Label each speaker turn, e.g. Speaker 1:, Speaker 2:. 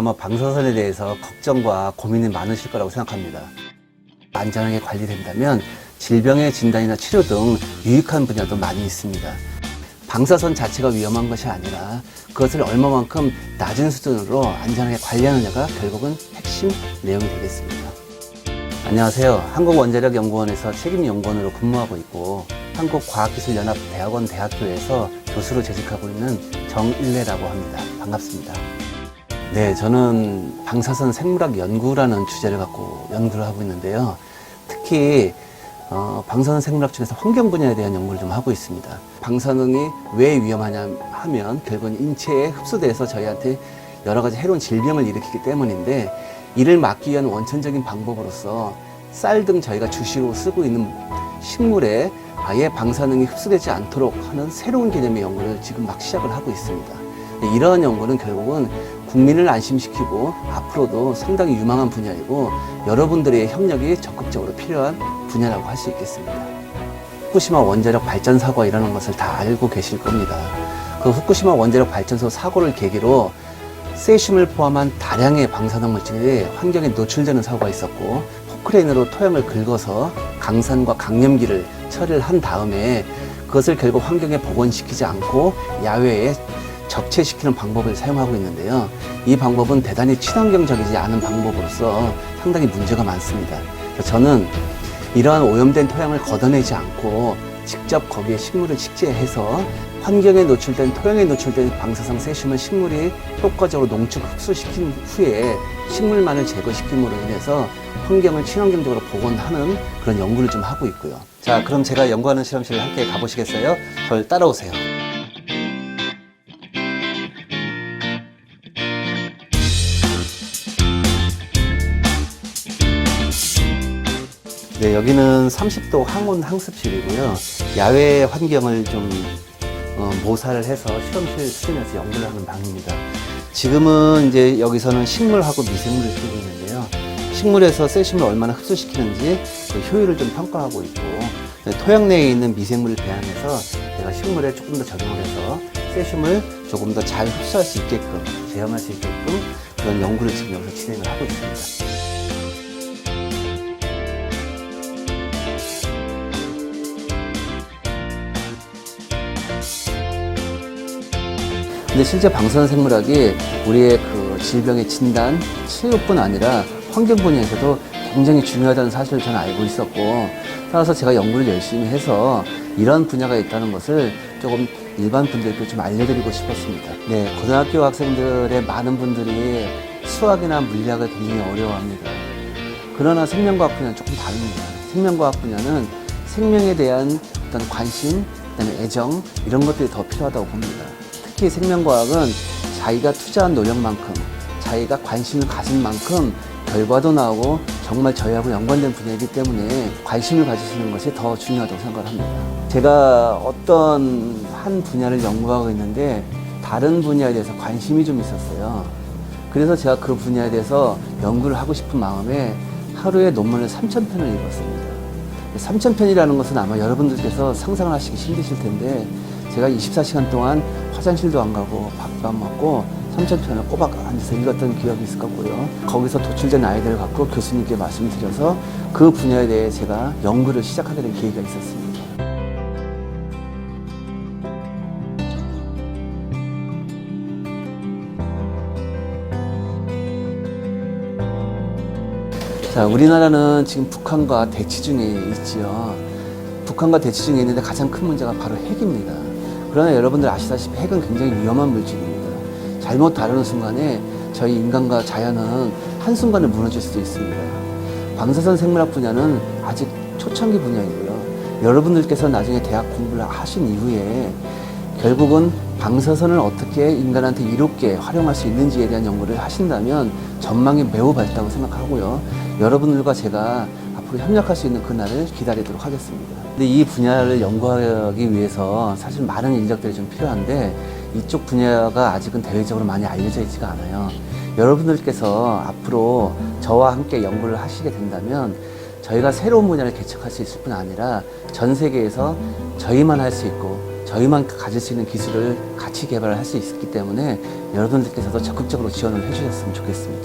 Speaker 1: 아마 방사선에 대해서 걱정과 고민이 많으실 거라고 생각합니다. 안전하게 관리된다면 질병의 진단이나 치료 등 유익한 분야도 많이 있습니다. 방사선 자체가 위험한 것이 아니라 그것을 얼마만큼 낮은 수준으로 안전하게 관리하느냐가 결국은 핵심 내용이 되겠습니다. 안녕하세요. 한국원자력연구원에서 책임연구원으로 근무하고 있고 한국과학기술연합대학원 대학교에서 교수로 재직하고 있는 정일래라고 합니다. 반갑습니다. 네, 저는 방사선 생물학 연구라는 주제를 갖고 연구를 하고 있는데요. 특히 방사선 생물학 중에서 환경 분야에 대한 연구를 좀 하고 있습니다. 방사능이 왜 위험하냐 하면 결국은 인체에 흡수돼서 저희한테 여러 가지 해로운 질병을 일으키기 때문인데, 이를 막기 위한 원천적인 방법으로서 쌀 등 저희가 주식으로 쓰고 있는 식물에 아예 방사능이 흡수되지 않도록 하는 새로운 개념의 연구를 지금 막 시작을 하고 있습니다. 이러한 연구는 결국은 국민을 안심시키고 앞으로도 상당히 유망한 분야이고 여러분들의 협력이 적극적으로 필요한 분야라고 할 수 있겠습니다. 후쿠시마 원자력 발전 사고가 일어난 것을 다 알고 계실 겁니다. 그 후쿠시마 원자력 발전소 사고를 계기로 세슘을 포함한 다량의 방사능 물질이 환경에 노출되는 사고가 있었고, 포크레인으로 토양을 긁어서 강산과 강염기를 처리를 한 다음에 그것을 결국 환경에 복원시키지 않고 야외에 적체시키는 방법을 사용하고 있는데요. 이 방법은 대단히 친환경적이지 않은 방법으로서 상당히 문제가 많습니다. 저는 이러한 오염된 토양을 걷어내지 않고 직접 거기에 식물을 식재해서 환경에 노출된, 토양에 노출된 방사성 세슘을 식물이 효과적으로 농축 흡수시킨 후에 식물만을 제거시킴으로 인해서 환경을 친환경적으로 복원하는 그런 연구를 좀 하고 있고요. 자, 그럼 제가 연구하는 실험실을 함께 가보시겠어요? 저를 따라오세요. 네, 여기는 30도 항온 항습실이고요. 야외 환경을 좀 모사를 해서 실험실 수준에서 연구를 하는 방입니다. 지금은 이제 여기서는 식물하고 미생물을 쓰고 있는데요. 식물에서 세슘을 얼마나 흡수시키는지 그 효율을 좀 평가하고 있고, 토양 내에 있는 미생물을 배양해서 내가 식물에 조금 더 적용을 해서 세슘을 조금 더 잘 흡수할 수 있게끔, 제어할 수 있게끔 그런 연구를 지금 여기서 진행을 하고 있습니다. 근데 실제 방사선 생물학이 우리의 그 질병의 진단, 치료뿐 아니라 환경 분야에서도 굉장히 중요하다는 사실을 저는 알고 있었고, 따라서 제가 연구를 열심히 해서 이런 분야가 있다는 것을 조금 일반 분들께 좀 알려드리고 싶었습니다. 네, 고등학교 학생들의 많은 분들이 수학이나 물리학을 굉장히 어려워합니다. 그러나 생명과학 분야는 조금 다릅니다. 생명과학 분야는 생명에 대한 어떤 관심, 그다음에 애정, 이런 것들이 더 필요하다고 봅니다. 특히 생명과학은 자기가 투자한 노력만큼, 자기가 관심을 가진 만큼 결과도 나오고 정말 저희하고 연관된 분야이기 때문에 관심을 가지시는 것이 더 중요하다고 생각을 합니다. 제가 어떤 한 분야를 연구하고 있는데 다른 분야에 대해서 관심이 좀 있었어요. 그래서 제가 그 분야에 대해서 연구를 하고 싶은 마음에 하루에 논문을 3,000편을 읽었습니다. 3,000편이라는 것은 아마 여러분들께서 상상을 하시기 힘드실 텐데, 제가 24시간 동안 화장실도 안 가고 밥도 안 먹고 3,000편을 꼬박 앉아서 읽었던 기억이 있을 거고요. 거기서 도출된 아이디어를 갖고 교수님께 말씀을 드려서 그 분야에 대해 제가 연구를 시작하게 된 계기가 있었습니다. 자, 우리나라는 지금 북한과 대치 중에 있지요. 북한과 대치 중에 있는데 가장 큰 문제가 바로 핵입니다. 그러나 여러분들 아시다시피 핵은 굉장히 위험한 물질입니다. 잘못 다루는 순간에 저희 인간과 자연은 한순간에 무너질 수도 있습니다. 방사선 생물학 분야는 아직 초창기 분야이고요. 여러분들께서 나중에 대학 공부를 하신 이후에 결국은 방사선을 어떻게 인간한테 이롭게 활용할 수 있는지에 대한 연구를 하신다면 전망이 매우 밝다고 생각하고요. 여러분들과 제가 앞으로 협력할 수 있는 그날을 기다리도록 하겠습니다. 근데 이 분야를 연구하기 위해서 사실 많은 인력들이 좀 필요한데, 이쪽 분야가 아직은 대외적으로 많이 알려져 있지가 않아요. 여러분들께서 앞으로 저와 함께 연구를 하시게 된다면 저희가 새로운 분야를 개척할 수 있을 뿐 아니라 전 세계에서 저희만 할 수 있고 저희만 가질 수 있는 기술을 같이 개발할 수 있기 때문에 여러분들께서도 적극적으로 지원을 해주셨으면 좋겠습니다.